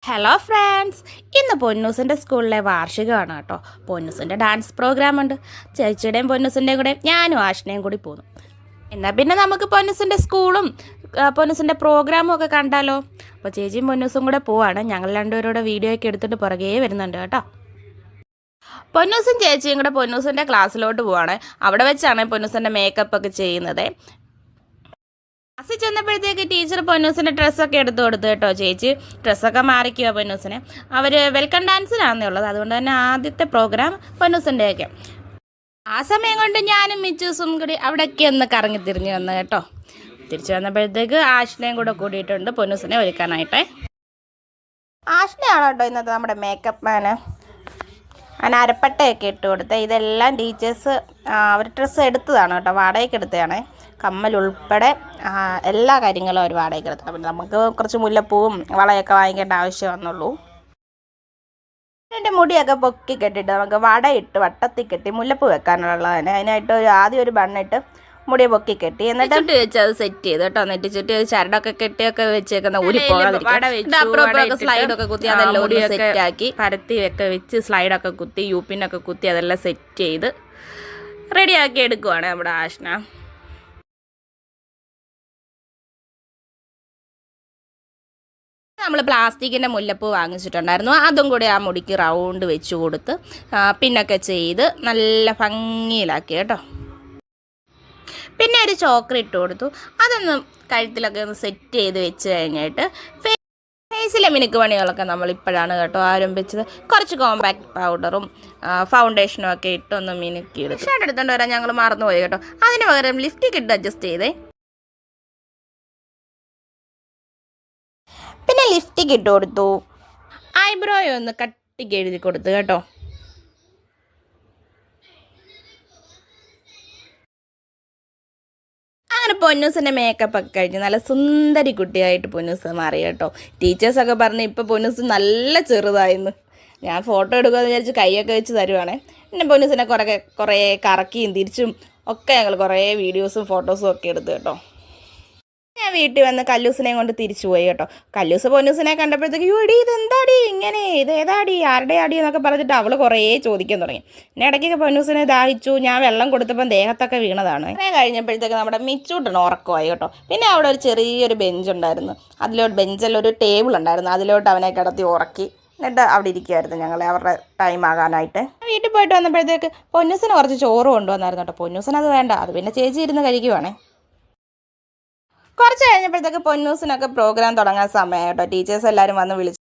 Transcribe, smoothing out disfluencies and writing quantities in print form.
Hello friends, ഇന്ന് പൊന്നൂസിൻ്റെ സ്കൂളിലെ വാർഷികമാണ് കേട്ടോ. പൊന്നൂസിൻ്റെ ഡാൻസ് പ്രോഗ്രാം ഉണ്ട്. ചേച്ചിയുടെയും പൊന്നൂസിൻ്റെയും കൂടെ ഞാനും ആഷിനെയും കൂടി പോന്നു. എന്നാൽ പിന്നെ നമുക്ക് പൊന്നൂസിൻ്റെ സ്കൂളും പൊന്നൂസിൻ്റെ പ്രോഗ്രാമും ഒക്കെ കണ്ടാലോ. അപ്പോൾ ചേച്ചിയും പൊന്നൂസും കൂടെ പോവാണ്. ഞങ്ങൾ രണ്ടുപേരോടെ വീഡിയോ ഒക്കെ എടുത്തിട്ട് പുറകെ വരുന്നുണ്ട് കേട്ടോ. പൊന്നൂസും ചേച്ചിയും കൂടെ പൊന്നൂസിൻ്റെ ക്ലാസ്സിലോട്ട് പോവാണ്. അവിടെ വെച്ചാണ് പൊന്നൂസിൻ്റെ മേക്കപ്പ് ഒക്കെ ചെയ്യുന്നത്. ക്ലാസ്സിൽ ചെന്നപ്പോഴത്തേക്ക് ടീച്ചർ പൊന്നൂസിൻ്റെ ഡ്രസ്സൊക്കെ എടുത്തു കൊടുത്തു കേട്ടോ. ചേച്ചി ഡ്രസ്സൊക്കെ മാറിക്കുക പൊന്നൂസിനെ. അവർ വെൽക്കം ഡാൻസിനാണെന്നേ ഉള്ളത്. അതുകൊണ്ട് തന്നെ ആദ്യത്തെ പ്രോഗ്രാം പൊന്നൂസിൻ്റെയൊക്കെ. ആ സമയം കൊണ്ട് ഞാനും മിച്ചൂസും കൂടി അവിടെയൊക്കെ ഒന്ന് കറങ്ങി തിരിഞ്ഞ് വന്നു കേട്ടോ. തിരിച്ചു വന്നപ്പോഴത്തേക്ക് ആഷിനെയും കൂടെ കൂടിയിട്ടുണ്ട് പൊന്നൂസിനെ ഒരുക്കാനായിട്ടേ. ആഷിനെയാണ് കേട്ടോ ഇന്നത്തെ നമ്മുടെ മേക്കപ്പ് മാന്. അങ്ങനെ അരപ്പട്ടയൊക്കെ ഇട്ട് കൊടുത്ത് ഇതെല്ലാം ടീച്ചേഴ്സ് അവർ ഡ്രസ്സ് എടുത്തതാണ് കേട്ടോ, വാടകയ്ക്ക് എടുത്തതാണ്. കമ്മൽ ഉൾപ്പെടെ എല്ലാ കാര്യങ്ങളും അവർ വാടകയ്ക്ക് എടുത്തതാണ്. പിന്നെ നമുക്ക് കുറച്ച് മുല്ലപ്പൂവും വളയൊക്കെ വാങ്ങിക്കേണ്ട ആവശ്യം വന്നുള്ളൂ. എൻ്റെ മുടിയൊക്കെ പൊക്കി കെട്ടിയിട്ട് നമുക്ക് വടയിട്ട് വട്ടത്തിൽ കെട്ടി മുല്ലപ്പൂ വെക്കാനുള്ളതാണ്. അതിനായിട്ട് ആദ്യം ഒരു ബണ്ണിട്ട് മുടിയെ പൊക്കി കെട്ടി എന്നിട്ട് ചുട്ടി വെച്ച് അത് സെറ്റ് ചെയ്ത് കേട്ടോ. എന്നിട്ട് ചുട്ടി ചരടൊക്കെ കെട്ടിയൊക്കെ വെച്ചേക്കുന്ന ഊരിപ്പോകാതെ സ്ലൈഡൊക്കെ കുത്തി അതെല്ലാം സെറ്റാക്കി പരത്തി ഒക്കെ വെച്ച് സ്ലൈഡൊക്കെ കുത്തി യൂപ്പിനൊക്കെ കുത്തി അതെല്ലാം സെറ്റ് ചെയ്ത് റെഡിയാക്കി എടുക്കുവാണ് നമ്മുടെ ആഷ്ന. നമ്മൾ പ്ലാസ്റ്റിക്കിൻ്റെ മുല്ലപ്പൂ വാങ്ങിച്ചിട്ടുണ്ടായിരുന്നു. അതും കൂടി ആ മുടിക്ക് റൗണ്ട് വെച്ച് കൊടുത്ത് പിന്നൊക്കെ ചെയ്ത് നല്ല ഭംഗിയിലാക്കി കേട്ടോ. പിന്നെ ഒരു ചോക്കർ ഇട്ട് കൊടുത്തു. അതൊന്ന് കഴുത്തിലൊക്കെ ഒന്ന് സെറ്റ് ചെയ്ത് വെച്ച് കഴിഞ്ഞിട്ട് ഫേസിലെ മിനുക്ക് പണികളൊക്കെ നമ്മൾ ഇപ്പോഴാണ് കേട്ടോ ആരംഭിച്ചത്. കുറച്ച് കോമ്പാക്ട് പൗഡറും ഫൗണ്ടേഷനും ഒക്കെ ഇട്ടൊന്ന് മിനുക്കി എടുത്തു. ഷർട്ട് എടുത്തുകൊണ്ട് വരാൻ ഞങ്ങൾ മറന്നുപോയി കേട്ടോ. അതിന് പകരം ലിപ്സ്റ്റിക് ഇട്ട് അഡ്ജസ്റ്റ് ചെയ്തേ. പിന്നെ ലിപ്സ്റ്റിക് ഇട്ട് കൊടുത്തു. ഐബ്രോയും ഒന്ന് കട്ടിക്ക് എഴുതി കൊടുത്തു കേട്ടോ. അങ്ങനെ പൊന്നൂസിൻ്റെ മേക്കപ്പ് ഒക്കെ കഴിഞ്ഞ് നല്ല സുന്ദരി കുട്ടിയായിട്ട് പൊന്നൂസ് മാറി കേട്ടോ. ടീച്ചേഴ്സൊക്കെ പറഞ്ഞ് ഇപ്പോൾ പൊന്നൂസ് നല്ല ചെറുതായിരുന്നു. ഞാൻ ഫോട്ടോ എടുക്കുമെന്ന് വിചാരിച്ച് കൈയൊക്കെ വെച്ച് തരുവാണേ. പിന്നെ പൊന്നൂസിനെ കുറേ കറക്കിയും തിരിച്ചും ഒക്കെ ഞങ്ങൾ കുറേ വീഡിയോസും ഫോട്ടോസും ഒക്കെ എടുത്തു കേട്ടോ. ഞാൻ വീട്ടിൽ വന്ന് കല്ലൂസിനെയും കൊണ്ട് തിരിച്ചു പോയി കേട്ടോ. കല്ലൂസ് പൊന്നൂസിനെ കണ്ടപ്പോഴത്തേക്ക് എടി ഇതെന്താടി ഇങ്ങനെ, ഇത് ഏതാടി ആരുടെ ആടി എന്നൊക്കെ പറഞ്ഞിട്ട് അവൾ കുറേ ചോദിക്കാൻ തുടങ്ങി. പിന്നെ ഇടയ്ക്കൊക്കെ പൊന്നൂസിനെ ദാഹിച്ചു. ഞാൻ വെള്ളം കൊടുത്തപ്പം ദേഹത്തൊക്കെ വീണതാണ്. അങ്ങനെ കഴിഞ്ഞപ്പോഴത്തേക്ക് നമ്മുടെ മിച്ചൂട്ടന് ഉറക്കമായി കേട്ടോ. പിന്നെ അവിടെ ഒരു ചെറിയൊരു ബെഞ്ച് ഉണ്ടായിരുന്നു. ബെഞ്ചിലൊരു ടേബിൾ ഉണ്ടായിരുന്നു. അതിലോട്ട് അവനെ കിടത്തി ഉറക്കി. എന്നിട്ട് അവിടെ ഇരിക്കുമായിരുന്നു ഞങ്ങൾ അവരുടെ ടൈം ആകാനായിട്ട്. വീട്ടിൽ പോയിട്ട് വന്നപ്പോഴത്തേക്ക് പൊന്നൂസിന് കുറച്ച് ചോറ് കൊണ്ടുവന്നായിരുന്നു കേട്ടോ. പൊന്നൂസിന് അത് വേണ്ട, അത് പിന്നെ ചേച്ചി ഇരുന്ന് കഴിക്കുവാണേ. കുറച്ച് കഴിഞ്ഞപ്പോഴത്തേക്ക് പൊന്നൂസിനൊക്കെ പ്രോഗ്രാം തുടങ്ങാൻ സമയം കേട്ടോ. ടീച്ചേഴ്സ് എല്ലാവരും വന്ന് വിളിച്ചു.